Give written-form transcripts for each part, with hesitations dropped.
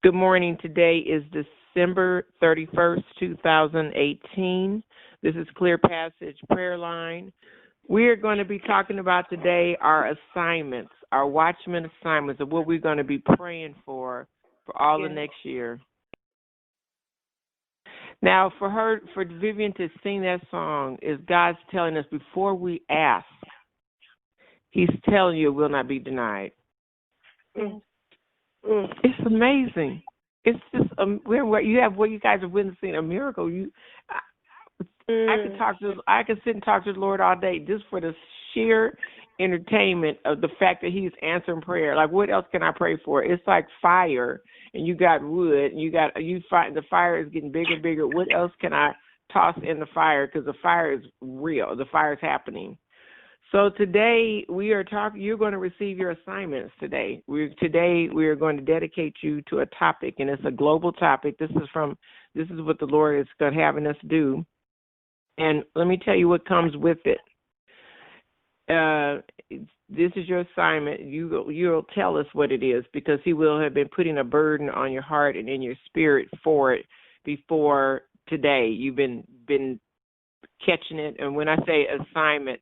Good morning. Today is December 31st, 2018. This is Clear Passage Prayer Line. We are going to be talking about today our assignments, our watchman assignments, of what we're going to be praying for all the next year. Now, for Vivian to sing that song, is God's telling us before we ask, He's telling you it will not be denied. It's amazing. It's just what you guys are witnessing a miracle. I could sit and talk to the Lord all day just for the sheer entertainment of the fact that He's answering prayer. Like, what else can I pray for? It's like fire, and you got wood, and you find the fire is getting bigger and bigger. What else can I toss in the fire? Because the fire is real. The fire is happening. So today we are talking. You're going to receive your assignments today. Today we are going to dedicate you to a topic, and it's a global topic. This is what the Lord is having us do, and let me tell you what comes with it. This is your assignment. You'll tell us what it is, because He will have been putting a burden on your heart and in your spirit for it before today. You've been catching it, and when I say assignment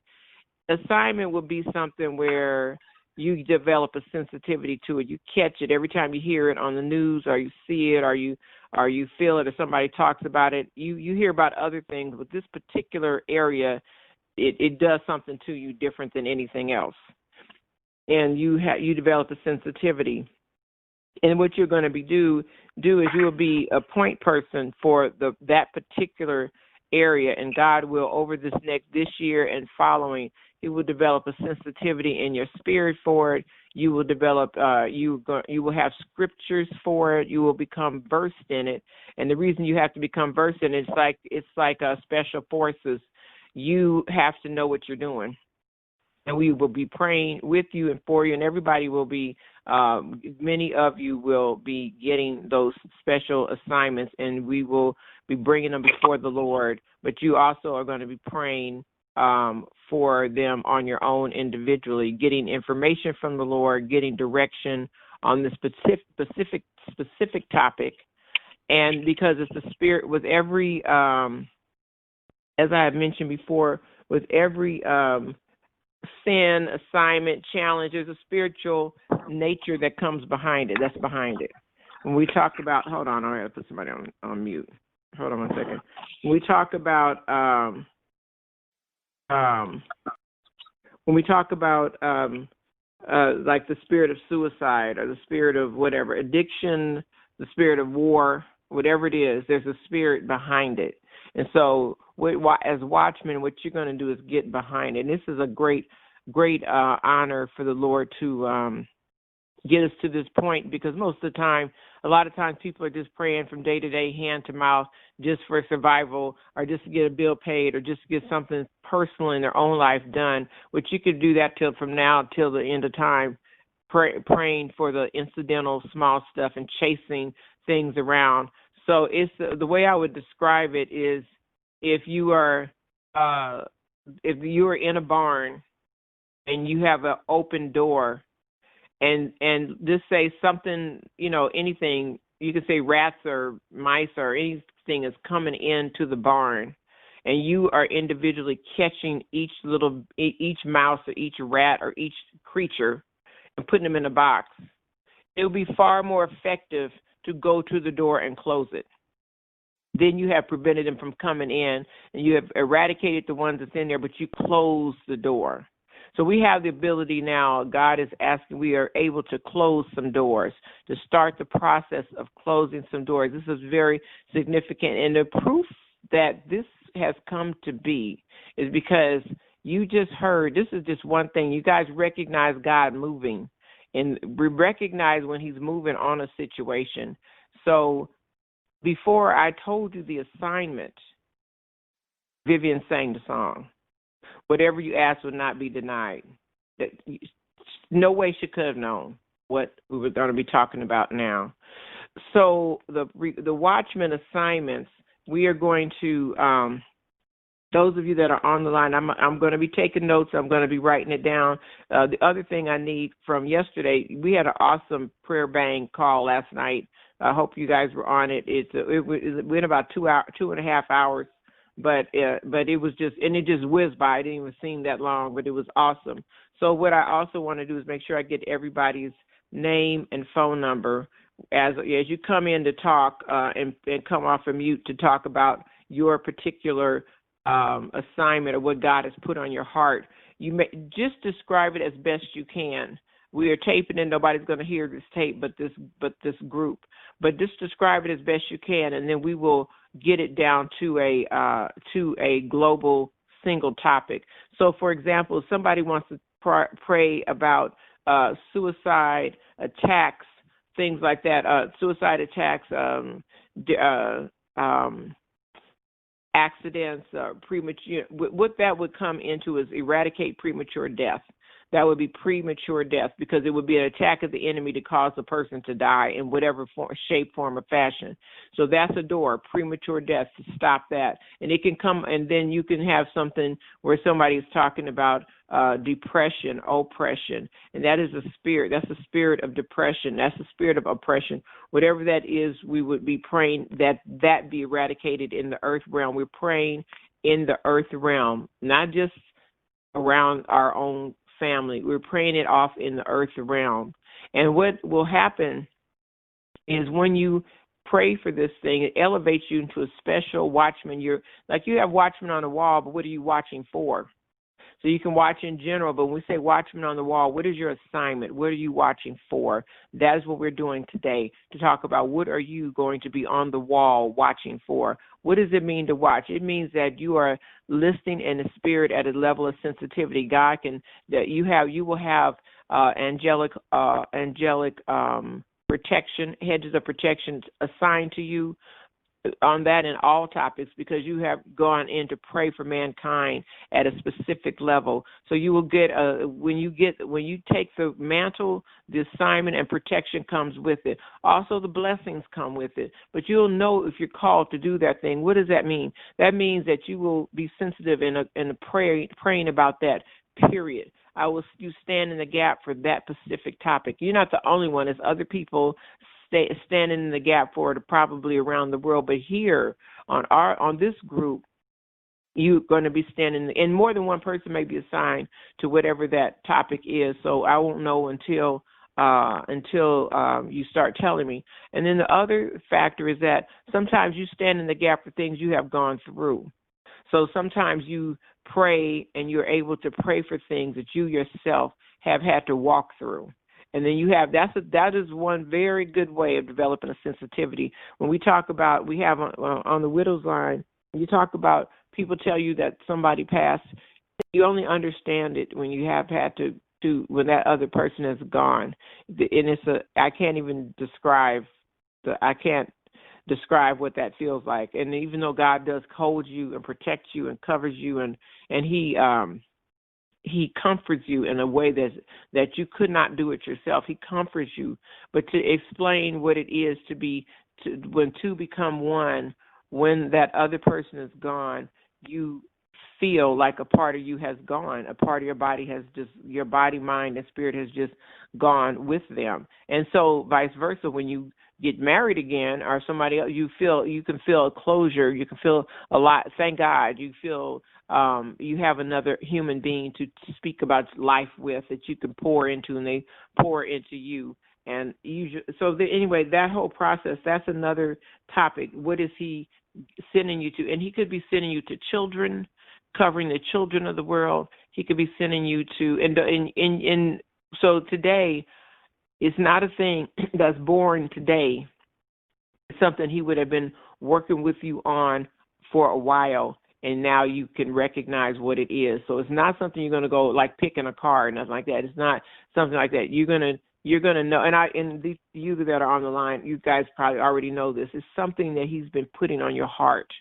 will be something where you develop a sensitivity to it. You catch it every time you hear it on the news, or you see it, or you feel it, or somebody talks about it. You hear about other things, but this particular area, it does something to you different than anything else, and you develop a sensitivity. And what you're going to do is you will be a point person for that particular area, and God will, over this year and following, He will develop a sensitivity in your spirit for it. You will develop, you will have scriptures for it. You will become versed in it, and the reason you have to become versed in it, it's like special forces. You have to know what you're doing, and we will be praying with you and for you, and everybody will be. Many of you will be getting those special assignments, and we will be bringing them before the Lord. But you also are going to be praying for them on your own individually, getting information from the Lord, getting direction on the specific topic. And because it's the Spirit, with every, as I have mentioned before, with every sin, assignment, challenge, there's a spiritual nature that comes behind it. That's behind it. When we talk about, hold on, I got to put somebody on mute. Hold on one second. When we talk about like the spirit of suicide, or the spirit of whatever, addiction, the spirit of war, whatever it is, there's a spirit behind it. And so as watchmen, what you're going to do is get behind it. And this is a great honor for the Lord to get us to this point, because a lot of times people are just praying from day to day, hand to mouth, just for survival, or just to get a bill paid, or just to get something personal in their own life done, which you could do that from now till the end of time, praying for the incidental small stuff and chasing things around. So it's the way I would describe it is, if you are in a barn and you have an open door, and just say something, anything, you could say rats or mice or anything is coming into the barn, and you are individually catching each mouse or each rat or each creature and putting them in a box, it would be far more effective to go to the door and close it. Then you have prevented them from coming in, and you have eradicated the ones that's in there, but you close the door. So we have the ability now, God is asking, we are able to close some doors, to start the process of closing some doors. This is very significant. And the proof that this has come to be is because you just heard, this is just one thing. You guys recognize God moving, and we recognize when He's moving on a situation. So before I told you the assignment, Vivian sang the song. Whatever you ask will not be denied. No way she could have known what we were going to be talking about now. So the watchman assignments, we are going to those of you that are on the line, I'm going to be taking notes. I'm going to be writing it down. The other thing I need from yesterday, we had an awesome prayer bang call last night. I hope you guys were on it. It went about 2.5 hours, but it was just, and it just whizzed by. It didn't even seem that long, but it was awesome. So what I also want to do is make sure I get everybody's name and phone number as you come in to talk and come off of mute to talk about your particular assignment or what God has put on your heart. You may just describe it as best you can. We are taping and nobody's going to hear this tape but this group. But just describe it as best you can, and then we will get it down to a global single topic. So, for example, if somebody wants to pray about suicide attacks, things like that, suicide attacks, accidents, premature. What that would come into is eradicate premature death. That would be premature death because it would be an attack of the enemy to cause the person to die in whatever shape, form, or fashion. So that's a door, premature death, to stop that. And it can come, and then you can have something where somebody is talking about depression, oppression, and that is a spirit. That's the spirit of depression. That's the spirit of oppression. Whatever that is, we would be praying that be eradicated in the earth realm. We're praying in the earth realm, not just around our own family. We're praying it off in the earth realm. And what will happen is when you pray for this thing, it elevates you into a special watchman. You have watchmen on the wall, but what are you watching for? So you can watch in general, but when we say watchman on the wall, what is your assignment? What are you watching for? That is what we're doing today, to talk about what are you going to be on the wall watching for. What does it mean to watch? It means that you are listening in the spirit at a level of sensitivity. God can, that you will have angelic protection, hedges of protection assigned to you on that in all topics, because you have gone in to pray for mankind at a specific level. So you will get when you take the mantle, the assignment and protection comes with it. Also the blessings come with it. But you'll know if you're called to do that thing. What does that mean? That means that you will be sensitive in praying about that, period. You stand in the gap for that specific topic. You're not the only one. There's other people standing in the gap for it, probably around the world. But here on this group, you're going to be standing, and more than one person may be assigned to whatever that topic is. So I won't know until you start telling me. And then the other factor is that sometimes you stand in the gap for things you have gone through. So sometimes you pray and you're able to pray for things that you yourself have had to walk through. And then that is one very good way of developing a sensitivity. When we talk about, we have on the widow's line, you talk about people tell you that somebody passed, you only understand it when you have had to when that other person is gone. And I can't describe what that feels like. And even though God does hold you and protect you and covers you, and He comforts you in a way that you could not do it yourself. He comforts you. But to explain what it is when two become one, when that other person is gone, you feel like a part of you has gone. A part of your body your body, mind, and spirit has just gone with them. And so vice versa, when you get married again or somebody else, you can feel a closure. You can feel a lot. Thank God you feel you have another human being to speak about life with, that you can pour into, and they pour into you. And anyway, that whole process, that's another topic. What is He sending you to? And He could be sending you to children, covering the children of the world. He could be sending you to, and so today, it's not a thing that's born today. It's something He would have been working with you on for a while, and now you can recognize what it is. So it's not something you're going to go like picking a car or nothing like that. It's not something like that. You're gonna know. And you that are on the line, you guys probably already know this. It's something that He's been putting on your heart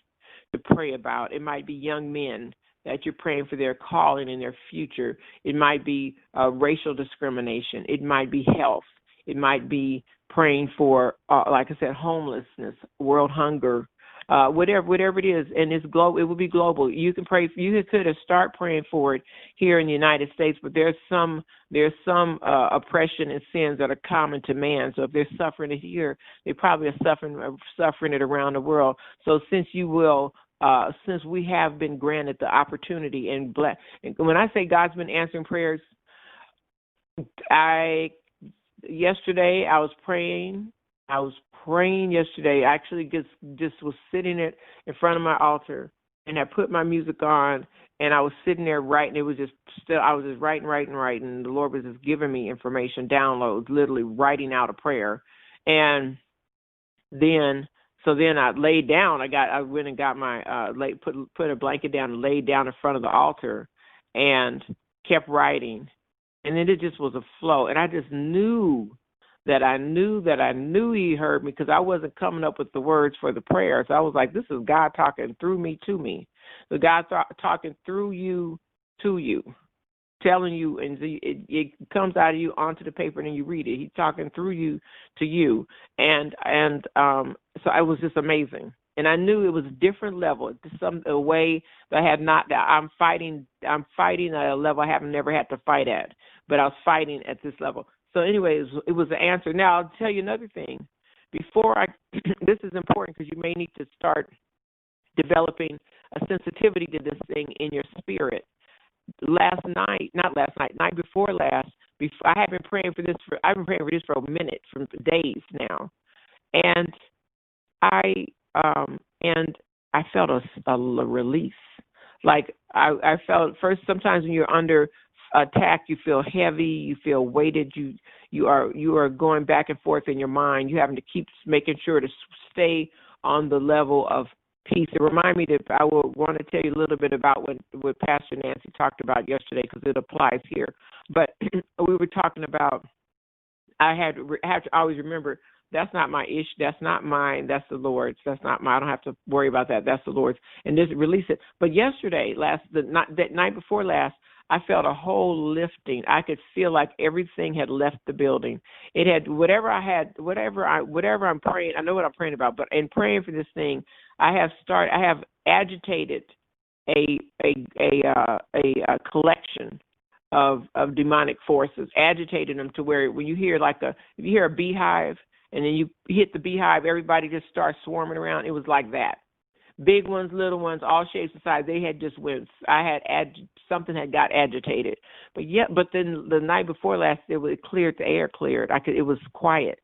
to pray about. It might be young men that you're praying for their calling and their future. It might be racial discrimination. It might be health. It might be praying for, like I said, homelessness, world hunger. whatever it is, and it's global. It will be global. You can pray. You could have start praying for it here in the United States, but there's some oppression and sins that are common to man. So if they're suffering it here, they probably are suffering it around the world. So since we have been granted the opportunity and when I say God's been answering prayers, yesterday I was praying. I was praying yesterday. I actually just was sitting in front of my altar, and I put my music on, and I was sitting there writing. I was just writing. The Lord was just giving me information, downloads, literally writing out a prayer. And then I laid down. I went and got my put a blanket down and laid down in front of the altar, and kept writing. And then it just was a flow, and I just knew that I knew he heard me, because I wasn't coming up with the words for the prayer. So I was like, this is God talking through me to me. So God's talking through you to you, telling you, and it comes out of you onto the paper, and then you read it. He's talking through you to you. And so it was just amazing. And I knew it was a different level, a way that I'm fighting at a level I have never had to fight at, but I was fighting at this level. So anyways, it was the answer. Now, I'll tell you another thing. This is important, because you may need to start developing a sensitivity to this thing in your spirit. Night before last, I've been praying for this for a minute, for days now. And I felt a release. Like I felt first, sometimes when you're under attack, you feel heavy, you feel weighted, you are going back and forth in your mind. You having to keep making sure to stay on the level of peace. It reminded me that I will want to tell you a little bit about what Pastor Nancy talked about yesterday, because it applies here. But we were talking about, I have to always remember, that's not my issue. That's not mine. That's the Lord's. That's not mine. I don't have to worry about that. That's the Lord's. And just release it. But yesterday, that night before last, I felt a whole lifting. I could feel like everything had left the building. It had whatever I'm praying. I know what I'm praying about, but in praying for this thing, I have agitated a collection of demonic forces, agitated them to where when you hear if you hear a beehive and then you hit the beehive, everybody just starts swarming around. It was like that. Big ones, little ones, all shapes and sizes. They had just went. Something had got agitated, but then the night before last, it cleared. The air cleared. It was quiet,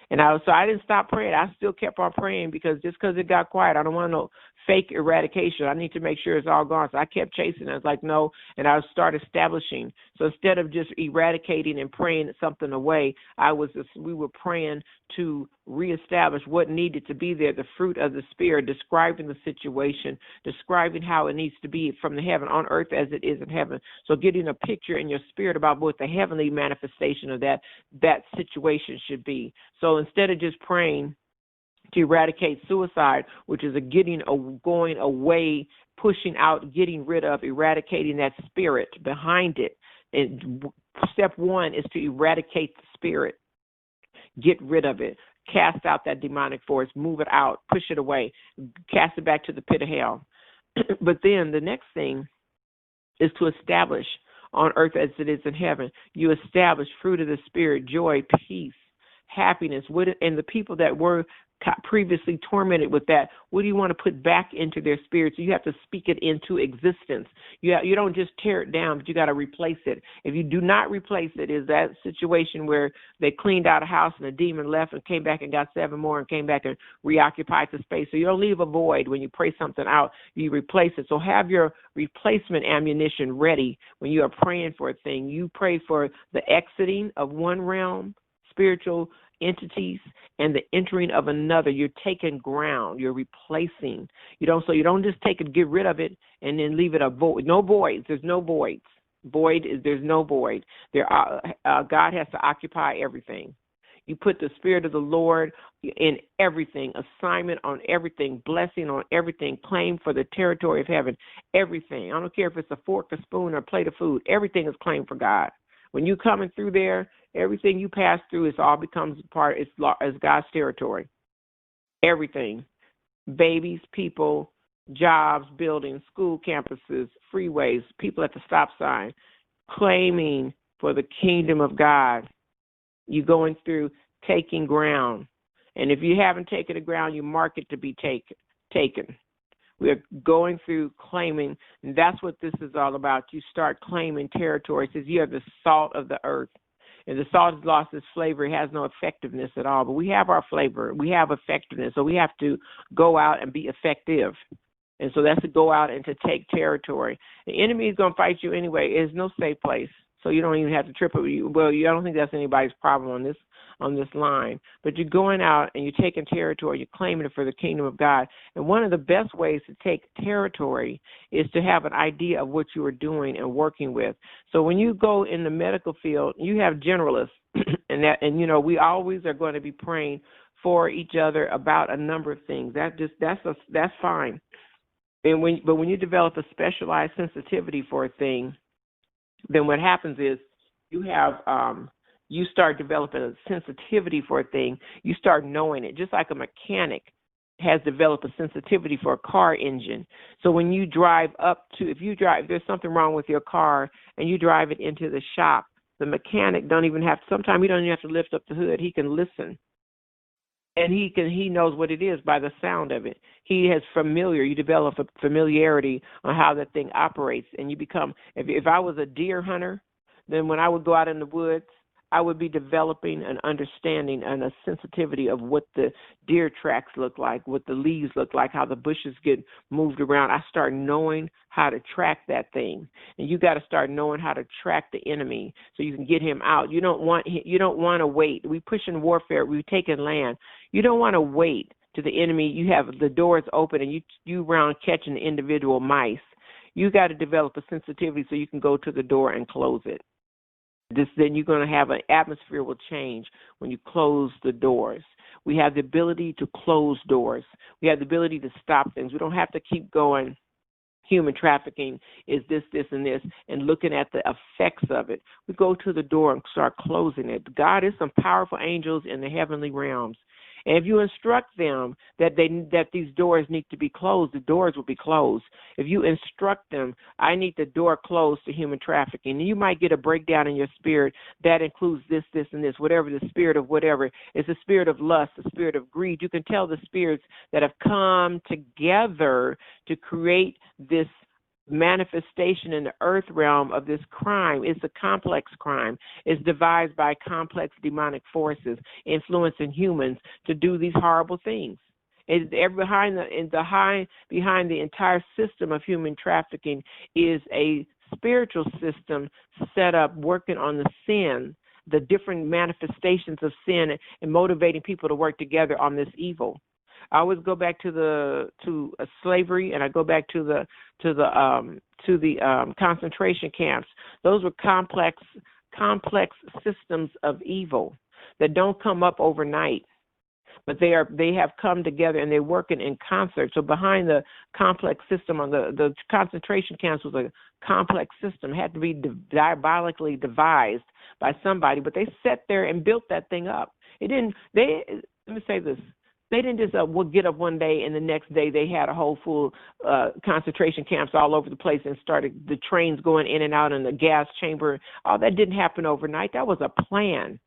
and I didn't stop praying. I still kept on praying, because it got quiet, I don't want no fake eradication. I need to make sure it's all gone. So I kept chasing. I was like, no, and I started establishing. So instead of just eradicating and praying something away, we were praying to reestablish what needed to be there, the fruit of the Spirit, describing the situation, describing how it needs to be from the heaven on earth as it is in heaven. So getting a picture in your spirit about what the heavenly manifestation of that situation should be. So instead of just praying to eradicate suicide, which is going away, pushing out, getting rid of, eradicating that spirit behind it. And step one is to eradicate the spirit, get rid of it, cast out that demonic force, move it out, push it away, cast it back to the pit of hell. But then the next thing is to establish on earth as it is in heaven. You establish fruit of the Spirit, joy, peace, happiness, and the people that were previously tormented with that, what do you want to put back into their spirit? So you have to speak it into existence. You don't just tear it down, but you got to replace it. If you do not replace it, is that situation where they cleaned out a house and a demon left and came back and got 7 more and came back and reoccupied the space. So you don't leave a void when you pray something out, you replace it. So have your replacement ammunition ready when you are praying for a thing. You pray for the exiting of one realm, spiritual entities, and the entering of another. You're taking ground. You're replacing. You don't just take it, get rid of it, and then leave it a void. No voids. There's no voids. There's no void. God has to occupy everything. You put the Spirit of the Lord in everything, assignment on everything, blessing on everything, claim for the territory of heaven, everything. I don't care if it's a fork, a spoon, or a plate of food. Everything is claimed for God. When you're coming through there, everything you pass through, it all becomes part, it's God's territory. Everything. babies, people, jobs, buildings, school campuses, freeways, people at the stop sign, claiming for the kingdom of God. You're going through taking ground. And if you haven't taken the ground, you mark it to be taken. We're going through claiming, and that's what this is all about. You start claiming territory. It says you are the salt of the earth. And the salt has lost its flavor. It has no effectiveness at all. But we have our flavor. We have effectiveness. So we have to go out and be effective. And so that's to go out and to take territory. The enemy is going to fight you anyway. There's no safe place. So you don't even have to trip over you. Well, I don't think that's anybody's problem on this line. But you're going out and you're taking territory. You're claiming it for the kingdom of God. And one of the best ways to take territory is to have an idea of what you are doing and working with. So when you go in the medical field, you have generalists, and you know, we always are going to be praying for each other about a number of things. That's fine. But when you develop a specialized sensitivity for a thing, then what happens is you start developing a sensitivity for a thing. You start knowing it, just like a mechanic has developed a sensitivity for a car engine. So when you drive if there's something wrong with your car and you drive it into the shop, the mechanic sometimes he don't even have to lift up the hood. He can listen. And he knows what it is by the sound of it. He has you develop a familiarity on how that thing operates. And you become, if I was a deer hunter, then when I would go out in the woods, I would be developing an understanding and a sensitivity of what the deer tracks look like, what the leaves look like, how the bushes get moved around. I start knowing how to track that thing. And you got to start knowing how to track the enemy so you can get him out. You don't want to wait. We push in warfare. We take in land. You don't want to wait to the enemy. You have the doors open and you round catching individual mice. You got to develop a sensitivity so you can go to the door and close it. Then you're going to have an atmosphere will change when you close the doors. We have the ability to close doors. We have the ability to stop things. We don't have to keep going. Human trafficking is this, and this, and looking at the effects of it. We go to the door and start closing it. God is some powerful angels in the heavenly realms. And if you instruct them that these doors need to be closed, the doors will be closed. If you instruct them, I need the door closed to human trafficking, and you might get a breakdown in your spirit that includes this, and this, whatever the spirit of whatever. It's the spirit of lust, the spirit of greed. You can tell the spirits that have come together to create this manifestation in the earth realm of this crime. It's a complex crime. It's devised by complex demonic forces influencing humans to do these horrible things. Behind the entire system of human trafficking is a spiritual system set up working on the sin, the different manifestations of sin, and motivating people to work together on this evil. I always go back to slavery, and I go back to the concentration camps. Those were complex systems of evil that don't come up overnight, but they have come together and they're working in concert. So behind the complex system on the concentration camps was a complex system. It had to be diabolically devised by somebody, but they sat there and built that thing up. Let me say this. They didn't just get up one day and the next day they had a whole full concentration camps all over the place and started the trains going in and out in the gas chamber. All that didn't happen overnight. That was a plan.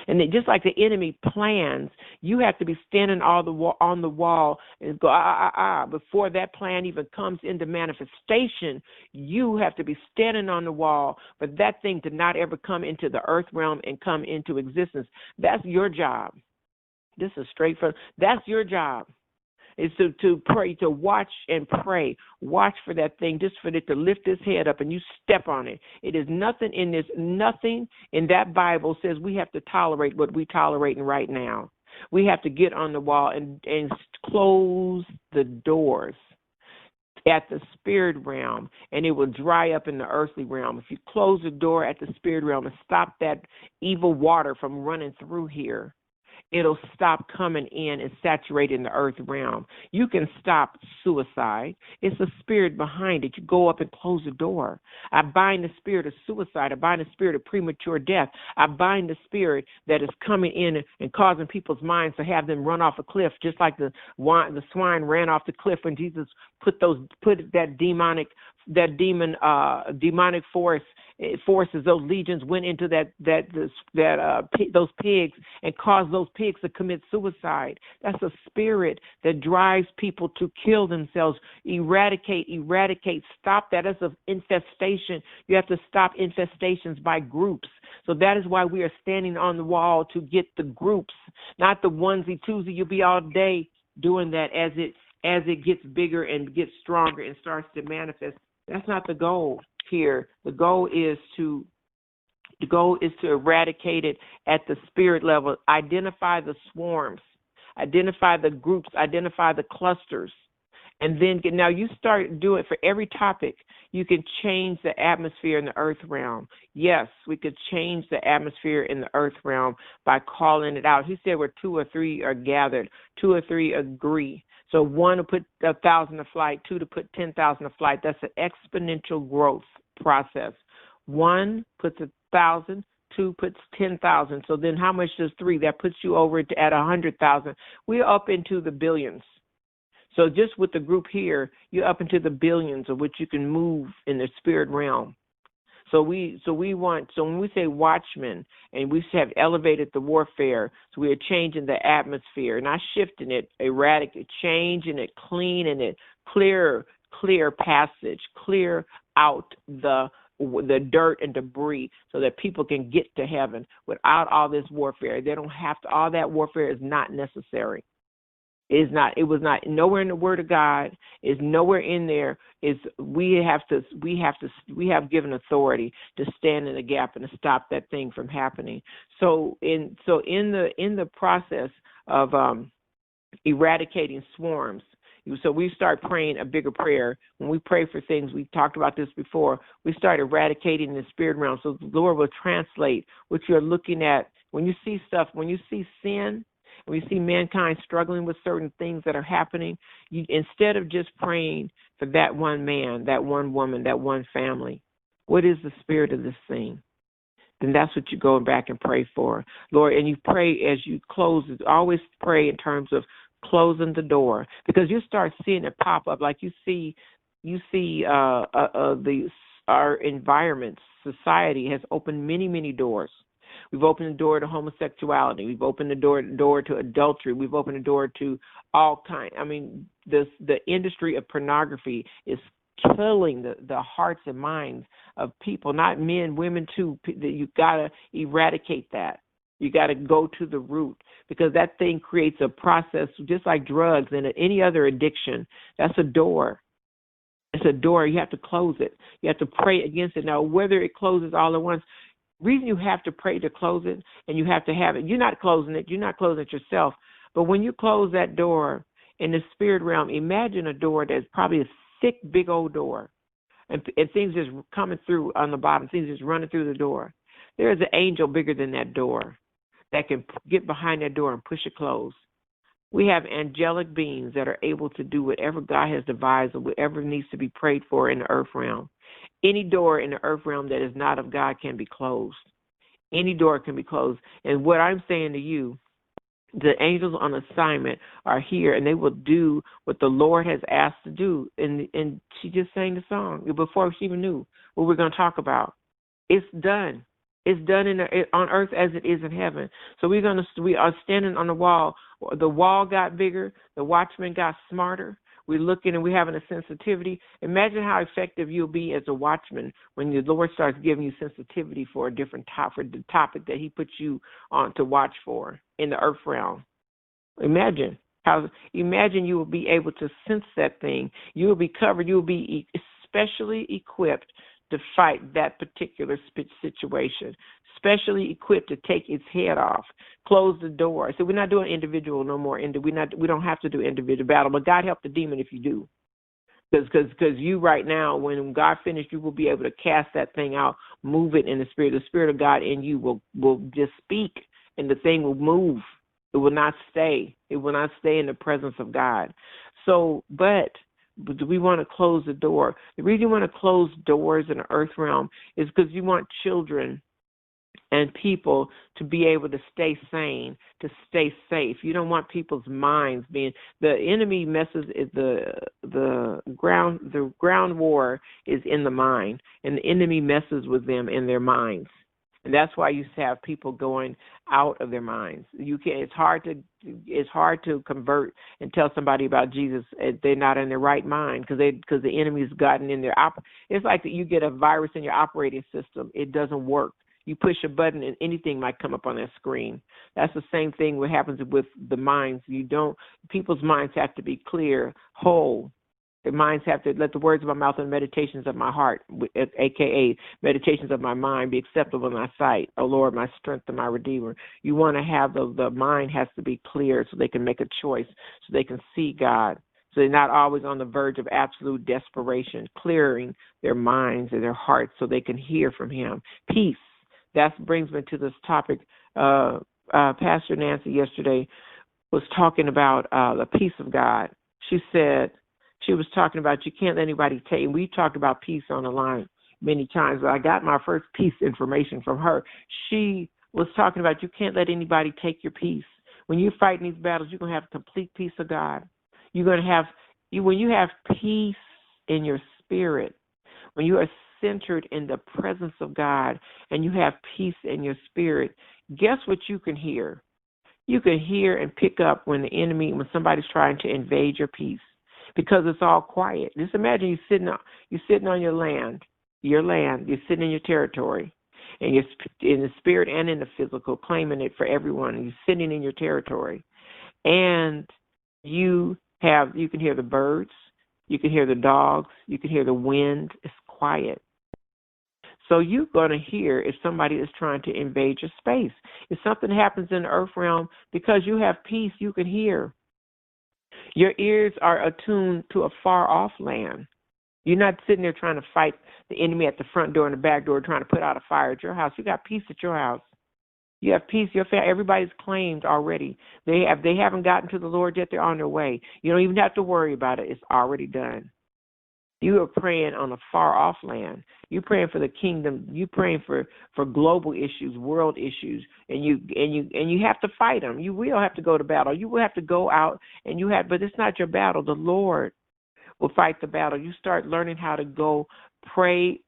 And just like the enemy plans, you have to be standing on the wall and go, before that plan even comes into manifestation, you have to be standing on the wall for that thing to not ever come into the earth realm and come into existence. That's your job. This is that's your job. Is to pray, to watch and pray. Watch for that thing, just for it to lift its head up and you step on it. It is nothing in that Bible says we have to tolerate what we're tolerating right now. We have to get on the wall and close the doors at the spirit realm, and it will dry up in the earthly realm. If you close the door at the spirit realm and stop that evil water from running through here, it'll stop coming in and saturating the earth realm. You can stop suicide. It's the spirit behind it. You go up and close the door. I bind the spirit of suicide. I bind the spirit of premature death. I bind the spirit that is coming in and causing people's minds to have them run off a cliff, just like the swine ran off the cliff when Jesus put that demonic forces, those legions went into those pigs and caused those pigs to commit suicide. That's a spirit that drives people to kill themselves. Eradicate, stop that. That's an infestation. You have to stop infestations by groups. So that is why we are standing on the wall, to get the groups, not the onesie twosie. You'll be all day doing that as it gets bigger and gets stronger and starts to manifest. That's not the goal here. The goal is to eradicate it at the spirit level. Identify the swarms, identify the groups, identify the clusters, and then now you start doing it for every topic. You can change the atmosphere in the earth realm. Yes, we could change the atmosphere in the earth realm by calling it out. He said where 2 or 3 are gathered, 2 or 3 agree. So 1 to put 1,000 to flight, 2 to put 10,000 to flight. That's an exponential growth process. 1 puts 1,000, 2 puts 10,000. So then how much does 3? That puts you over at 100,000. We're up into the billions. So just with the group here, you're up into the billions of which you can move in the spirit realm. So when we say watchmen, and we have elevated the warfare, so we are changing the atmosphere, not shifting it, eradicating, changing it, cleaning it, clear passage, clear out the dirt and debris so that people can get to heaven without all this warfare. They don't have to. All that warfare is not necessary. It was not nowhere in the Word of God. Is nowhere in there. We have given authority to stand in the gap and to stop that thing from happening. So in the process of eradicating swarms, so we start praying a bigger prayer. When we pray for things, we talked about this before, we start eradicating the spirit realm. So the Lord will translate what you're looking at. When you see stuff, when you see sin, when you see mankind struggling with certain things that are happening, you, instead of just praying for that one man, that one woman, that one family, what is the spirit of this thing? Then that's what you go back and pray for, Lord. And you pray as you close. Always pray in terms of closing the door, because you start seeing it pop up. Like you see our environment, society has opened many doors. We've opened the door to homosexuality. We've opened the door to adultery. We've opened the door to all kinds. I mean, the industry of pornography is killing the hearts and minds of people, not men, women too. You've got to eradicate that. You got to go to the root, because that thing creates a process just like drugs and any other addiction. That's a door. It's a door. You have to close it. You have to pray against it. Now, whether it closes all at once, reason you have to pray to close it, and you have to have it. You're not closing it. You're not closing it yourself. But when you close that door in the spirit realm, imagine a door that's probably a thick, big old door, and things just coming through on the bottom, things just running through the door. There is an angel bigger than that door that can get behind that door and push it closed. We have angelic beings that are able to do whatever God has devised or whatever needs to be prayed for in the earth realm. Any door in the earth realm that is not of God can be closed. Any door can be closed. And what I'm saying to you, the angels on assignment are here, and they will do what the Lord has asked to do. And she just sang the song before she even knew what we're going to talk about. It's done. It's done on earth as it is in heaven. So we are standing on the wall. The wall got bigger. The watchman got smarter. We're looking and we're having a sensitivity. Imagine how effective you'll be as a watchman when the Lord starts giving you sensitivity for a different topic, for the topic that He puts you on to watch for in the earth realm. Imagine you will be able to sense that thing. You will be covered. You will be especially equipped to fight that particular situation, specially equipped to take its head off, close the door. So we're not doing individual no more. We don't have to do individual battle, but God help the demon if you do. Because you right now, when God finished, you will be able to cast that thing out, move it in the Spirit. The Spirit of God in you will just speak, and the thing will move. It will not stay. It will not stay in the presence of God. So, but do we want to close the door? The reason you want to close doors in the earth realm is because you want children and people to be able to stay sane, to stay safe. You don't want people's minds being. The enemy messes the ground war is in the mind, and the enemy messes with them in their minds. And that's why you have people going out of their minds. It's hard to convert and tell somebody about Jesus if they're not in their right mind, because the enemy's gotten in their it's like that you get a virus in your operating system. It doesn't work. You push a button and anything might come up on that screen. That's the same thing what happens with the minds. People's minds have to be clear, whole. Their minds have to let the words of my mouth and meditations of my heart, a.k.a. meditations of my mind, be acceptable in my sight. O Lord, my strength and my redeemer. You want to have the mind has to be clear so they can make a choice, so they can see God. So they're not always on the verge of absolute desperation, clearing their minds and their hearts so they can hear from Him. Peace. That brings me to this topic. Pastor Nancy yesterday was talking about the peace of God. She was talking about you can't let anybody take. We talked about peace on the line many times, but I got my first peace information from her. She was talking about you can't let anybody take your peace. When you're fighting these battles, you're going to have complete peace of God. You're going to have, when you have peace in your spirit, when you are centered in the presence of God and you have peace in your spirit, guess what you can hear? You can hear and pick up when somebody's trying to invade your peace, because it's all quiet. Just imagine you're sitting on your land, you're sitting in your territory, and you're in the spirit and in the physical, claiming it for everyone. You're sitting in your territory, and you can hear the birds, you can hear the dogs, you can hear the wind. It's quiet. So you're going to hear if somebody is trying to invade your space. If something happens in the earth realm, because you have peace, you can hear. Your ears are attuned to a far-off land. You're not sitting there trying to fight the enemy at the front door and the back door, trying to put out a fire at your house. You got peace at your house. You have peace. Your family, everybody's claimed already. They haven't gotten to the Lord yet. They're on their way. You don't even have to worry about it. It's already done. You are praying on a far-off land. You're praying for the kingdom. You're praying for global issues, world issues, and you have to fight them. You will have to go to battle. You will have to go out, but it's not your battle. The Lord will fight the battle. You start learning how to go pray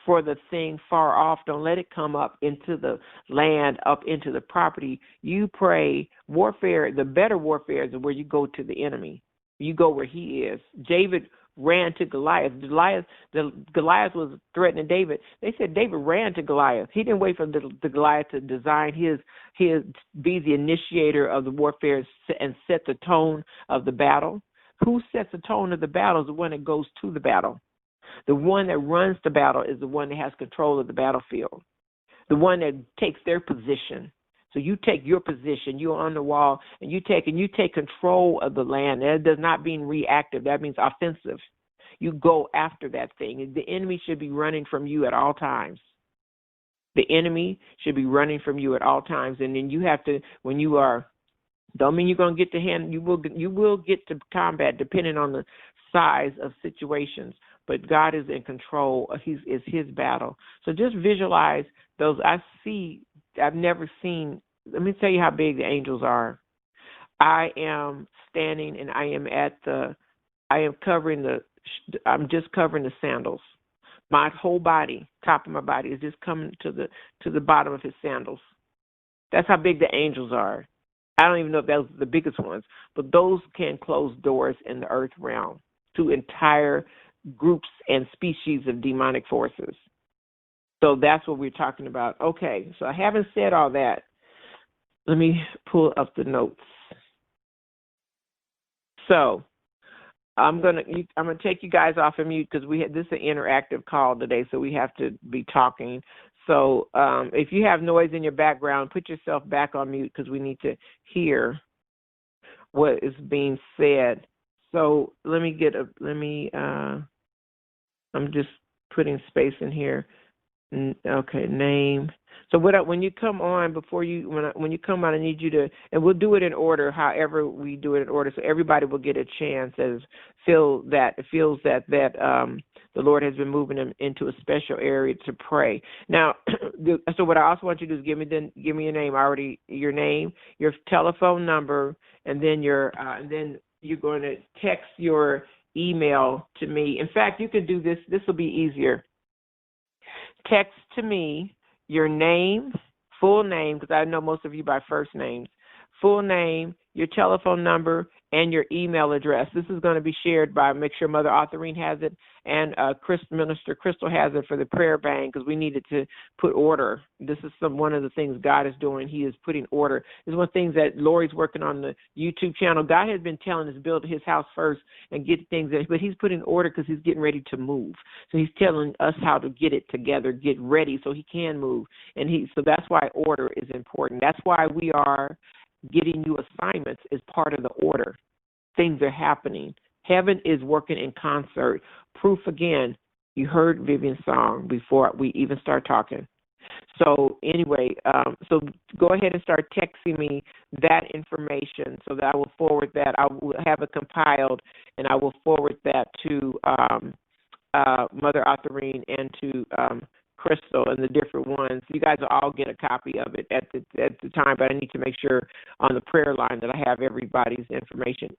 for the thing far off. Don't let it come up into the land, up into the property. You pray warfare. The better warfare is where you go to the enemy. You go where he is. David ran to Goliath. Goliath was threatening David. They said David ran to Goliath. He didn't wait for the Goliath to design be the initiator of the warfare and set the tone of the battle. Who sets the tone of the battle is the one that goes to the battle. The one that runs the battle is the one that has control of the battlefield. The one that takes their position. So you take your position, you're on the wall, and you take control of the land. That does not mean reactive. That means offensive. You go after that thing. The enemy should be running from you at all times. The enemy should be running from you at all times. And then you have to, don't mean you're going to get to hand. You will get to combat depending on the size of situations. But God is in control. It's his battle. So just visualize those. I've never seen. Let me tell you how big the angels are. I am standing and I'm just covering the sandals. My whole body, top of my body, is just coming to the bottom of his sandals. That's how big the angels are. I don't even know if those are the biggest ones, but those can close doors in the earth realm to entire groups and species of demonic forces. So that's what we're talking about. Okay, so I haven't said all that. Let me pull up the notes. So I'm gonna take you guys off of mute because this is an interactive call today, so we have to be talking. So if you have noise in your background, put yourself back on mute because we need to hear what is being said. So I'm just putting space in here. Okay, name. So when you come on, before you when you come on, I need you to, and we'll do it in order. However, we do it in order, so everybody will get a chance as feels that the Lord has been moving them into a special area to pray. Now, so what I also want you to do is give me your name. Your name, your telephone number, and then you're going to text your email to me. In fact, you can do this. This will be easier. Text to me your name, full name, because I know most of you by first names, full name, your telephone number, and your email address. This is going to be shared by, make sure Mother Authorine has it, and Minister Crystal has it for the prayer bank, because we needed to put order. This is one of the things God is doing. He is putting order. This is one of the things that Lori's working on the YouTube channel. God has been telling us to build his house first and get things in, but he's putting order because he's getting ready to move. So he's telling us how to get it together, get ready so he can move. So that's why order is important. That's why we are getting you assignments is part of the order. Things are happening. Heaven is working in concert. Proof again, you heard Vivian's song before we even start talking. So anyway, so go ahead and start texting me that information so that I will forward that. I will have it compiled, and I will forward that to Mother Authorine and to Crystal and the different ones. You guys will all get a copy of it at the time, but I need to make sure on the prayer line that I have everybody's information.